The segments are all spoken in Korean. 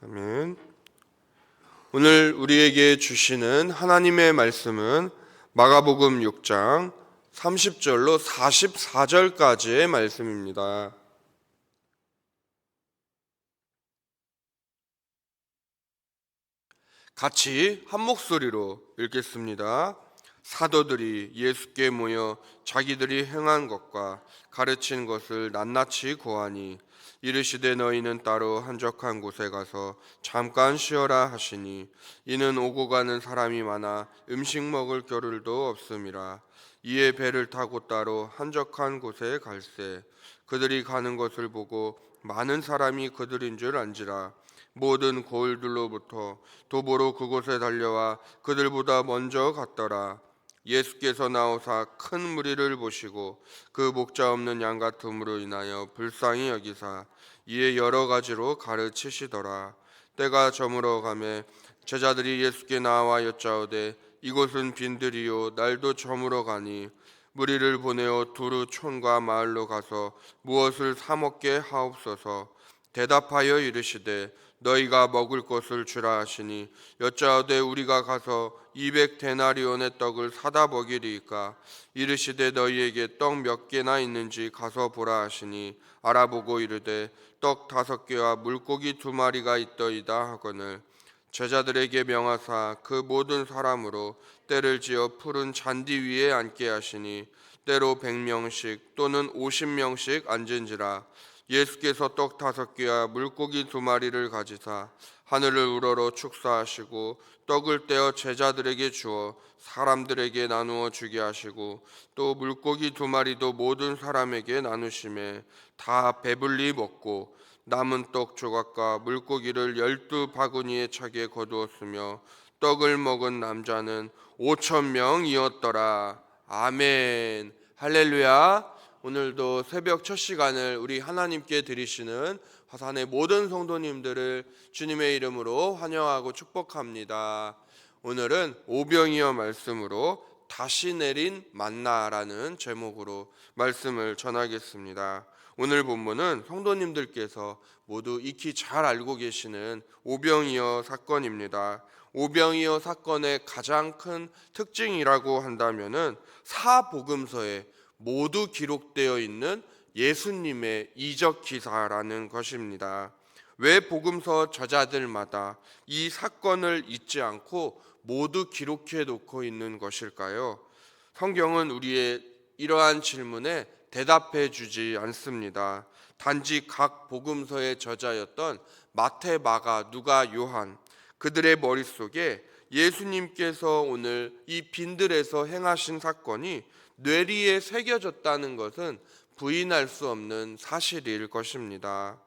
아멘. 오늘 우리에게 주시는 하나님의 말씀은 마가복음 6장 30절로 44절까지의 말씀입니다. 같이 한 목소리로 읽겠습니다. 사도들이 예수께 모여 자기들이 행한 것과 가르친 것을 낱낱이 고하니 이르시되 너희는 따로 한적한 곳에 가서 잠깐 쉬어라 하시니 이는 오고 가는 사람이 많아 음식 먹을 겨를도 없음이라. 이에 배를 타고 따로 한적한 곳에 갈새 그들이 가는 것을 보고 많은 사람이 그들인 줄 안지라. 모든 고을들로부터 도보로 그곳에 달려와 그들보다 먼저 갔더라. 예수께서 나오사 큰 무리를 보시고 그 목자 없는 양 같음으로 인하여 불쌍히 여기사 이에 여러 가지로 가르치시더라. 때가 저물어 가매 제자들이 예수께 나와 여짜오되 이곳은 빈들이요 날도 저물어 가니 무리를 보내어 두루 촌과 마을로 가서 무엇을 사 먹게 하옵소서. 대답하여 이르시되 너희가 먹을 것을 주라 하시니 여짜오되 우리가 가서 200데나리온의 떡을 사다 먹이리이까. 이르시되 너희에게 떡 몇 개나 있는지 가서 보라 하시니 알아보고 이르되 떡 5개와 물고기 2마리가 있더이다 하거늘 제자들에게 명하사 그 모든 사람으로 때를 지어 푸른 잔디 위에 앉게 하시니 때로 100명씩 또는 50명씩 앉은지라. 예수께서 떡 5개와 물고기 2마리를 가지사 하늘을 우러러 축사하시고 떡을 떼어 제자들에게 주어 사람들에게 나누어 주게 하시고 또 물고기 2마리도 모든 사람에게 나누시매 다 배불리 먹고 남은 떡 조각과 물고기를 12바구니에 차게 거두었으며 떡을 먹은 남자는 5,000명이었더라. 아멘. 할렐루야. 오늘도 새벽 첫 시간을 우리 하나님께 드리시는 화산의 모든 성도님들을 주님의 이름으로 환영하고 축복합니다. 오늘은 오병이어 말씀으로 다시 내린 만나라는 제목으로 말씀을 전하겠습니다. 오늘 본문은 성도님들께서 모두 익히 잘 알고 계시는 오병이어 사건입니다. 오병이어 사건의 가장 큰 특징이라고 한다면은 사복음서에 모두 기록되어 있는 예수님의 이적 기사라는 것입니다. 왜 복음서 저자들마다 이 사건을 잊지 않고 모두 기록해 놓고 있는 것일까요? 성경은 우리의 이러한 질문에 대답해 주지 않습니다. 단지 각 복음서의 저자였던 마태, 마가, 누가, 요한 그들의 머릿속에 예수님께서 오늘 이 빈들에서 행하신 사건이 뇌리에 새겨졌다는 것은 부인할 수 없는 사실일 것입니다.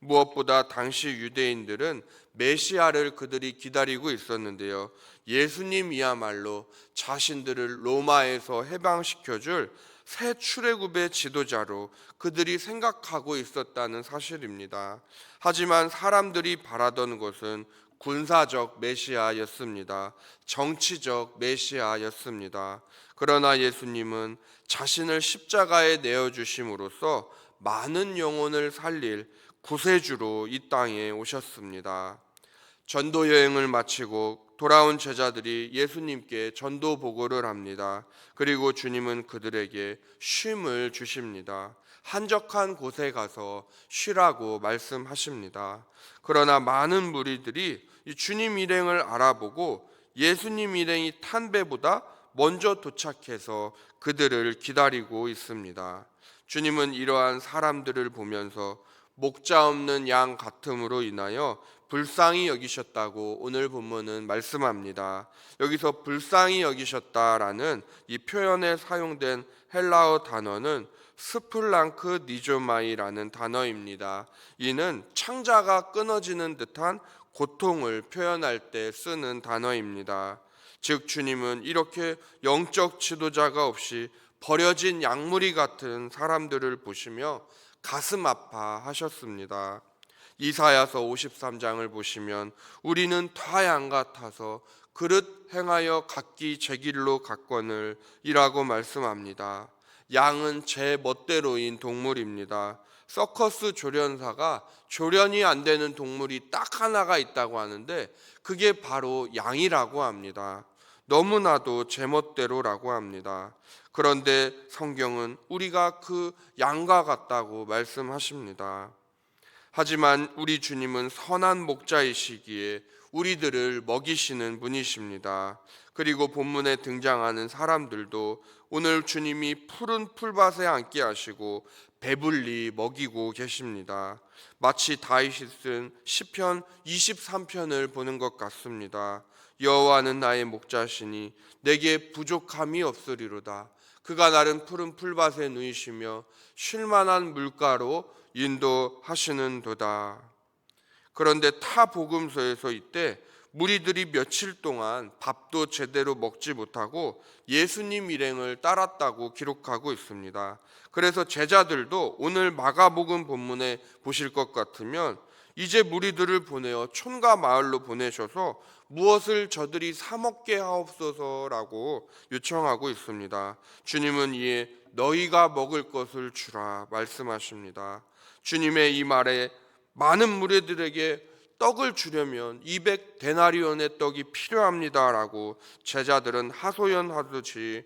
무엇보다 당시 유대인들은 메시아를 그들이 기다리고 있었는데요. 예수님이야말로 자신들을 로마에서 해방시켜줄 새 출애굽의 지도자로 그들이 생각하고 있었다는 사실입니다. 하지만 사람들이 바라던 것은 군사적 메시아였습니다. 정치적 메시아였습니다. 그러나 예수님은 자신을 십자가에 내어주심으로써 많은 영혼을 살릴 구세주로 이 땅에 오셨습니다. 전도 여행을 마치고 돌아온 제자들이 예수님께 전도 보고를 합니다. 그리고 주님은 그들에게 쉼을 주십니다. 한적한 곳에 가서 쉬라고 말씀하십니다. 그러나 많은 무리들이 주님 일행을 알아보고 예수님 일행이 탄 배보다 먼저 도착해서 그들을 기다리고 있습니다. 주님은 이러한 사람들을 보면서 목자 없는 양 같음으로 인하여 불쌍히 여기셨다고 오늘 본문은 말씀합니다. 여기서 불쌍히 여기셨다라는 이 표현에 사용된 헬라어 단어는 스플랑크 니조마이라는 단어입니다. 이는 창자가 끊어지는 듯한 고통을 표현할 때 쓰는 단어입니다. 즉 주님은 이렇게 영적 지도자가 없이 버려진 양무리 같은 사람들을 보시며 가슴 아파하셨습니다. 이사야서 53장을 보시면 우리는 다 양 같아서 그릇 행하여 각기 제 길로 갔거늘 이라고 말씀합니다. 양은 제 멋대로인 동물입니다. 서커스 조련사가 조련이 안 되는 동물이 딱 하나가 있다고 하는데 그게 바로 양이라고 합니다. 너무나도 제멋대로라고 합니다. 그런데 성경은 우리가 그 양과 같다고 말씀하십니다. 하지만 우리 주님은 선한 목자이시기에 우리들을 먹이시는 분이십니다. 그리고 본문에 등장하는 사람들도 오늘 주님이 푸른 풀밭에 앉게 하시고 배불리 먹이고 계십니다. 마치 다윗이 쓴 시편 23편을 보는 것 같습니다. 여호와는 나의 목자시니 내게 부족함이 없으리로다. 그가 나를 푸른 풀밭에 누이시며 쉴만한 물가로 인도하시는도다. 그런데 타 복음서에서 이때 무리들이 며칠 동안 밥도 제대로 먹지 못하고 예수님 일행을 따랐다고 기록하고 있습니다. 그래서 제자들도 오늘 마가복음 본문에 보실 것 같으면 이제 무리들을 보내어 촌과 마을로 보내셔서 무엇을 저들이 사 먹게 하옵소서라고 요청하고 있습니다. 주님은 이에 너희가 먹을 것을 주라 말씀하십니다. 주님의 이 말에 많은 무리들에게 떡을 주려면 200데나리온의 떡이 필요합니다라고 제자들은 하소연하듯이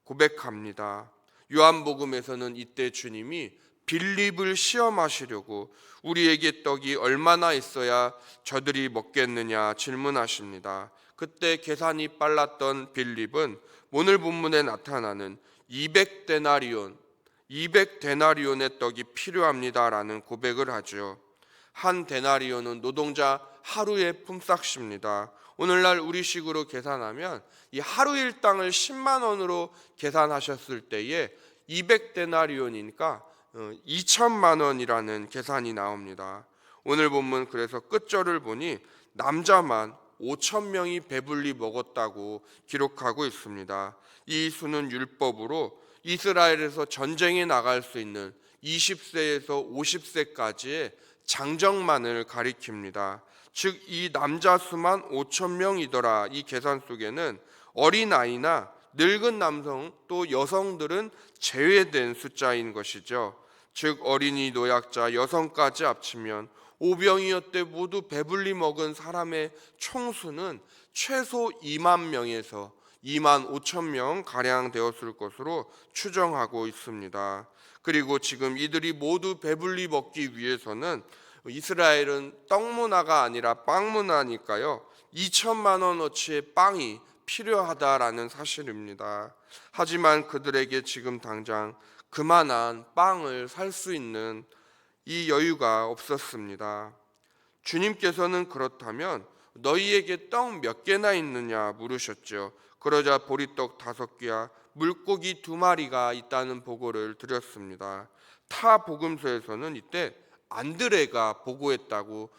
고백합니다. 요한복음에서는 이때 주님이 빌립을 시험하시려고 우리에게 떡이 얼마나 있어야 저들이 먹겠느냐 질문하십니다. 그때 계산이 빨랐던 빌립은 오늘 본문에 나타나는 200데나리온의 떡이 필요합니다라는 고백을 하죠. 한 데나리온은 노동자 하루의 품삯입니다. 오늘날 우리식으로 계산하면 이 하루 일당을 10만 원으로 계산하셨을 때에 200데나리온이니까 2천만 원이라는 계산이 나옵니다. 오늘 본문 그래서 끝절을 보니 남자만 5천 명이 배불리 먹었다고 기록하고 있습니다. 이 수는 율법으로 이스라엘에서 전쟁에 나갈 수 있는 20세에서 50세까지의 장정만을 가리킵니다. 즉 이 남자 수만 5천 명이더라. 이 계산 속에는 어린아이나 늙은 남성 또 여성들은 제외된 숫자인 것이죠. 즉 어린이, 노약자, 여성까지 합치면 오병이어 때 모두 배불리 먹은 사람의 총수는 최소 2만 명에서 2만 5천 명 가량 되었을 것으로 추정하고 있습니다. 그리고 지금 이들이 모두 배불리 먹기 위해서는 이스라엘은 떡 문화가 아니라 빵 문화니까요. 2천만 원어치의 빵이 필요하다라는 사실입니다. 하지만 그들에게 지금 당장 그만한 빵을 살 수 있는 이 여유가 없었습니다. 주님께서는 그렇다면 너희에게 떡 몇 개나 있느냐 물으셨죠. 그러자 보리떡 5개와 물고기 2마리가 있다는 보고를 드렸습니다. 타 복음서에서는 이때 안드레가 보고했다고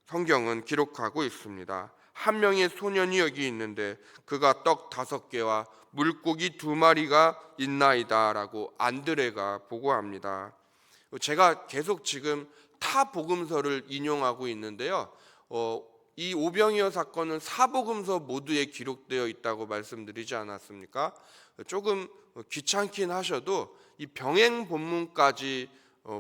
성경은 기록하고 있습니다. 한 명의 소년이 여기 있는데 그가 떡 5개와 물고기 2마리가 있나이다라고 안드레가 보고합니다. 제가 계속 지금 타 복음서를 인용하고 있는데요. 이 오병이어 사건은 사복음서 모두에 기록되어 있다고 말씀드리지 않았습니까? 조금 귀찮긴 하셔도 이 병행 본문까지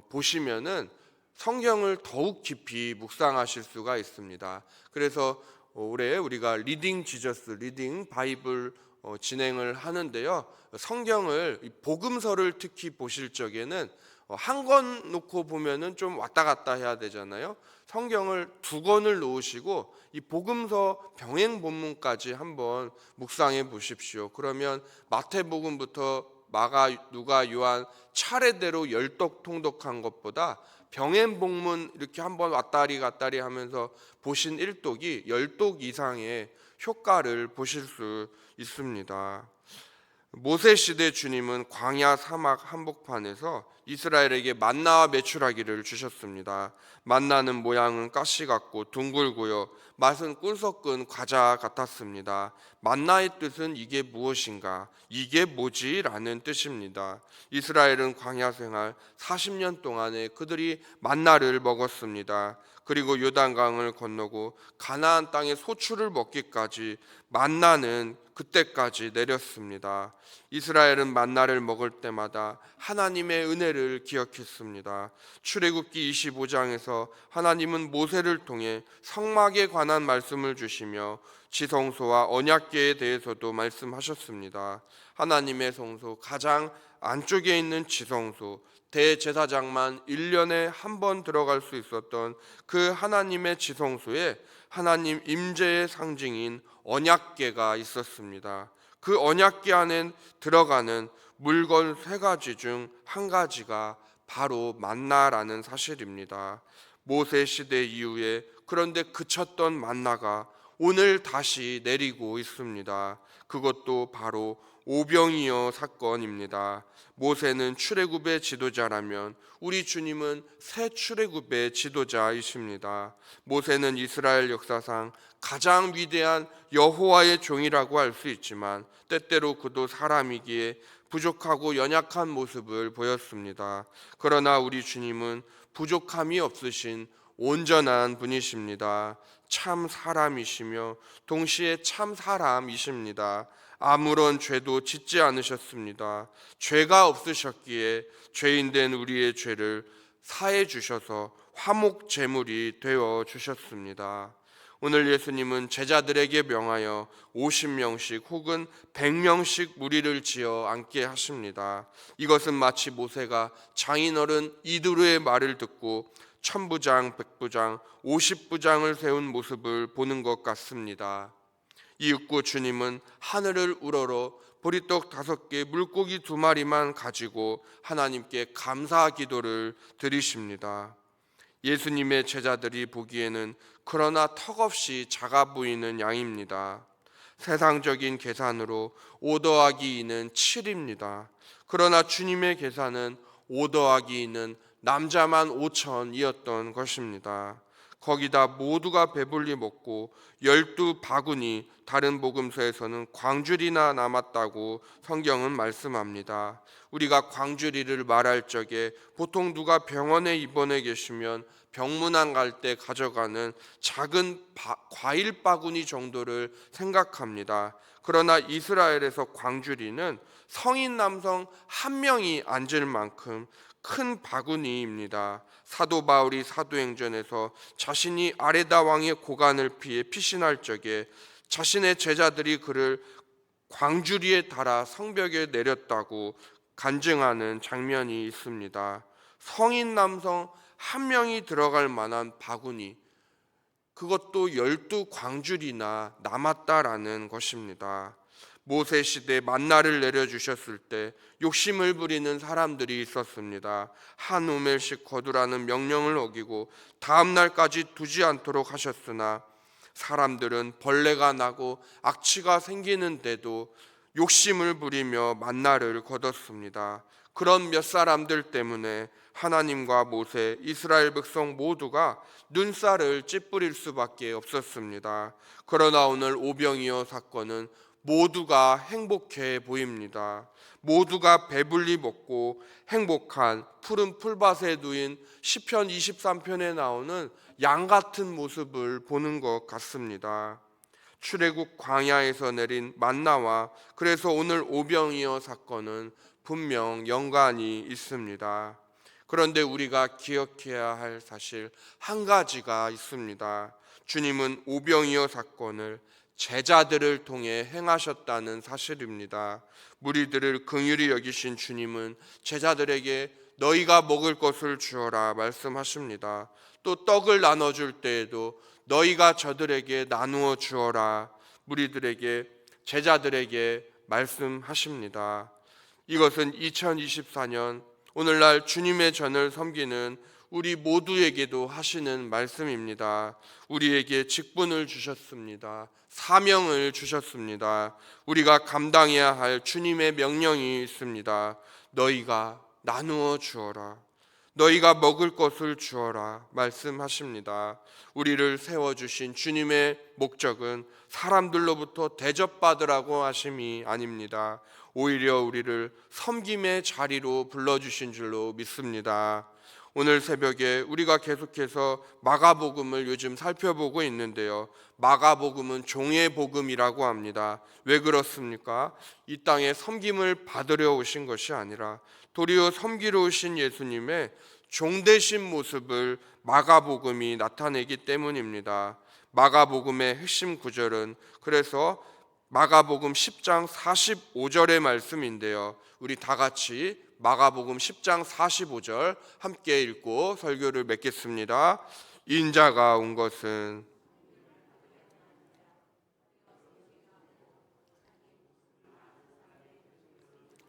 보시면은 성경을 더욱 깊이 묵상하실 수가 있습니다. 그래서 올해 우리가 리딩 지저스, 리딩 바이블 진행을 하는데요. 성경을 복음서를 특히 보실 적에는 한 권 놓고 보면은 좀 왔다 갔다 해야 되잖아요. 성경을 2권을 놓으시고 이 복음서 병행 본문까지 한번 묵상해 보십시오. 그러면 마태복음부터 마가, 누가, 요한 차례대로 열독 통독한 것보다 병행 본문 이렇게 한번 왔다리 갔다리 하면서 보신 1독이 10독 이상의 효과를 보실 수 있습니다. 모세 시대 주님은 광야 사막 한복판에서 이스라엘에게 만나와 메추라기를 주셨습니다. 만나는 모양은 가시 같고 둥글고요. 맛은 꿀 섞은 과자 같았습니다. 만나의 뜻은 이게 무엇인가? 이게 뭐지? 라는 뜻입니다. 이스라엘은 광야 생활 40년 동안에 그들이 만나를 먹었습니다. 그리고 요단강을 건너고 가나안 땅의 소출을 먹기까지 만나는 그때까지 내렸습니다. 이스라엘은 만나를 먹을 때마다 하나님의 은혜를 기억했습니다. 출애굽기 25장에서 하나님은 모세를 통해 성막에 관한 말씀을 주시며 지성소와 언약궤에 대해서도 말씀하셨습니다. 하나님의 성소 가장 안쪽에 있는 지성소, 대제사장만 1년에 한 번 들어갈 수 있었던 그 하나님의 지성소에 하나님 임재의 상징인 언약궤가 있었습니다. 그 언약궤 안에 들어가는 물건 3가지 중 한 가지가 바로 만나라는 사실입니다. 모세 시대 이후에 그런데 그쳤던 만나가 오늘 다시 내리고 있습니다. 그것도 바로 오병이어 사건입니다. 모세는 출애굽의 지도자라면 우리 주님은 새 출애굽의 지도자이십니다. 모세는 이스라엘 역사상 가장 위대한 여호와의 종이라고 할 수 있지만 때때로 그도 사람이기에 부족하고 연약한 모습을 보였습니다. 그러나 우리 주님은 부족함이 없으신 온전한 분이십니다. 참 사람이시며 동시에 참 사람이십니다. 아무런 죄도 짓지 않으셨습니다. 죄가 없으셨기에 죄인된 우리의 죄를 사해 주셔서 화목 제물이 되어 주셨습니다. 오늘 예수님은 제자들에게 명하여 50명씩 혹은 100명씩 무리를 지어 앉게 하십니다. 이것은 마치 모세가 장인어른 이두르의 말을 듣고 1000부장, 100부장, 50부장을 세운 모습을 보는 것 같습니다. 이윽고 주님은 하늘을 우러러 보리떡 5개, 물고기 2마리만 가지고 하나님께 감사 기도를 드리십니다. 예수님의 제자들이 보기에는 그러나 턱없이 작아 보이는 양입니다. 세상적인 계산으로 5 더하기 2는 7입니다. 그러나 주님의 계산은 5 더하기 2는 남자만 5,000이었던 것입니다. 거기다 모두가 배불리 먹고 12바구니, 다른 복음서에서는 광주리나 남았다고 성경은 말씀합니다. 우리가 광주리를 말할 적에 보통 누가 병원에 입원해 계시면 병문안 갈 때 가져가는 작은 과일 바구니 정도를 생각합니다. 그러나 이스라엘에서 광주리는 성인 남성 1명이 앉을 만큼 큰 바구니입니다. 사도 바울이 사도행전에서 자신이 아레다 왕의 고관을 피해 피신할 적에 자신의 제자들이 그를 광주리에 달아 성벽에 내렸다고 간증하는 장면이 있습니다. 성인 남성 1명이 들어갈 만한 바구니, 그것도 12광주리나 남았다라는 것입니다. 모세 시대 만나를 내려주셨을 때 욕심을 부리는 사람들이 있었습니다. 한 오멜씩 거두라는 명령을 어기고 다음 날까지 두지 않도록 하셨으나 사람들은 벌레가 나고 악취가 생기는데도 욕심을 부리며 만나를 거뒀습니다. 그런 몇 사람들 때문에 하나님과 모세, 이스라엘 백성 모두가 눈살을 찌푸릴 수밖에 없었습니다. 그러나 오늘 오병이어 사건은 모두가 행복해 보입니다. 모두가 배불리 먹고 행복한 푸른 풀밭에 누인 시편 23편에 나오는 양 같은 모습을 보는 것 같습니다. 출애굽 광야에서 내린 만나와 그래서 오늘 오병이어 사건은 분명 연관이 있습니다. 그런데 우리가 기억해야 할 사실 한 가지가 있습니다. 주님은 오병이어 사건을 제자들을 통해 행하셨다는 사실입니다. 무리들을 긍휼히 여기신 주님은 제자들에게 너희가 먹을 것을 주어라 말씀하십니다. 또 떡을 나눠줄 때에도 너희가 저들에게 나누어 주어라 무리들에게, 제자들에게 말씀하십니다. 이것은 2024년 오늘날 주님의 전을 섬기는 우리 모두에게도 하시는 말씀입니다. 우리에게 직분을 주셨습니다. 사명을 주셨습니다. 우리가 감당해야 할 주님의 명령이 있습니다. 너희가 나누어 주어라. 너희가 먹을 것을 주어라 말씀하십니다. 우리를 세워주신 주님의 목적은 사람들로부터 대접받으라고 하심이 아닙니다. 오히려 우리를 섬김의 자리로 불러주신 줄로 믿습니다. 오늘 새벽에 우리가 계속해서 마가복음을 요즘 살펴보고 있는데요. 마가복음은 종의 복음이라고 합니다. 왜 그렇습니까? 이 땅에 섬김을 받으려 오신 것이 아니라 도리어 섬기러 오신 예수님의 종되신 모습을 마가복음이 나타내기 때문입니다. 마가복음의 핵심 구절은 그래서 마가복음 10장 45절의 말씀인데요. 우리 다 같이 마가복음 10장 45절 함께 읽고 설교를 맺겠습니다. 인자가 온 것은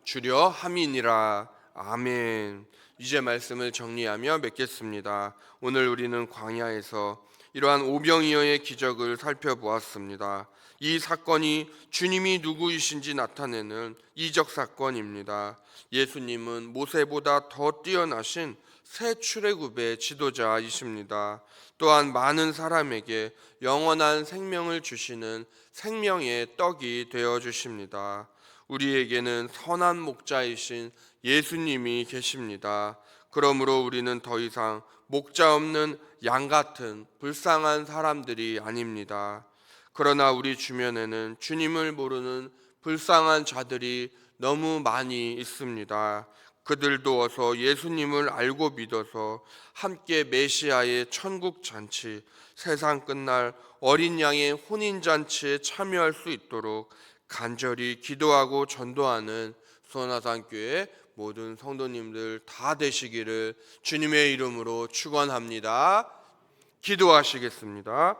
주려 함이니라. 아멘. 이제 말씀을 정리하며 맺겠습니다. 오늘 우리는 광야에서 이러한 오병이어의 기적을 살펴보았습니다. 이 사건이 주님이 누구이신지 나타내는 이적 사건입니다. 예수님은 모세보다 더 뛰어나신 새 출애굽의 지도자이십니다. 또한 많은 사람에게 영원한 생명을 주시는 생명의 떡이 되어 주십니다. 우리에게는 선한 목자이신 예수님이 계십니다. 그러므로 우리는 더 이상 목자 없는 양 같은 불쌍한 사람들이 아닙니다. 그러나 우리 주변에는 주님을 모르는 불쌍한 자들이 너무 많이 있습니다. 그들도 어서 예수님을 알고 믿어서 함께 메시아의 천국 잔치, 세상 끝날 어린 양의 혼인 잔치에 참여할 수 있도록 간절히 기도하고 전도하는 수원화산교회 모든 성도님들 다 되시기를 주님의 이름으로 축원합니다. 기도하시겠습니다.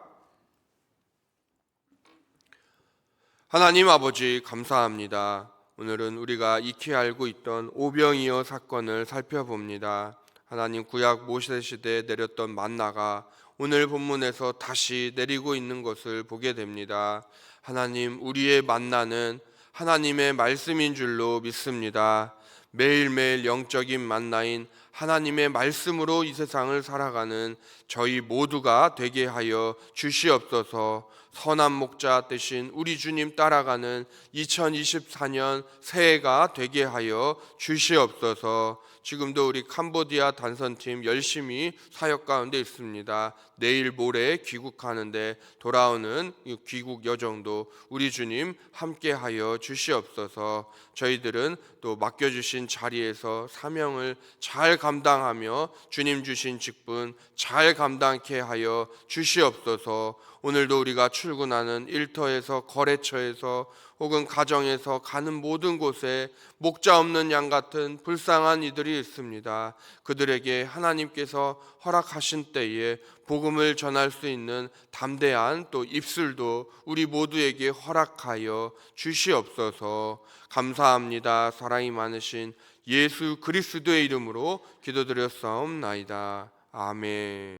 하나님 아버지 감사합니다. 오늘은 우리가 익히 알고 있던 오병이어 사건을 살펴봅니다. 하나님 구약 모세 시대에 내렸던 만나가 오늘 본문에서 다시 내리고 있는 것을 보게 됩니다. 하나님, 우리의 만나는 하나님의 말씀인 줄로 믿습니다. 매일매일 영적인 만나인 하나님의 말씀으로 이 세상을 살아가는 저희 모두가 되게 하여 주시옵소서. 선한 목자 되신 우리 주님 따라가는 2024년 새해가 되게 하여 주시옵소서. 지금도 우리 캄보디아 단선팀 열심히 사역 가운데 있습니다. 내일 모레 귀국하는데 돌아오는 귀국 여정도 우리 주님 함께하여 주시옵소서. 저희들은 또 맡겨주신 자리에서 사명을 잘 감당하며 주님 주신 직분 잘 감당케 하여 주시옵소서. 오늘도 우리가 출근하는 일터에서 거래처에서 혹은 가정에서 가는 모든 곳에 목자 없는 양 같은 불쌍한 이들이 있습니다. 그들에게 하나님께서 허락하신 때에 복음을 전할 수 있는 담대한 또 입술도 우리 모두에게 허락하여 주시옵소서. 감사합니다. 사랑이 많으신 예수 그리스도의 이름으로 기도드렸사옵나이다. 아멘.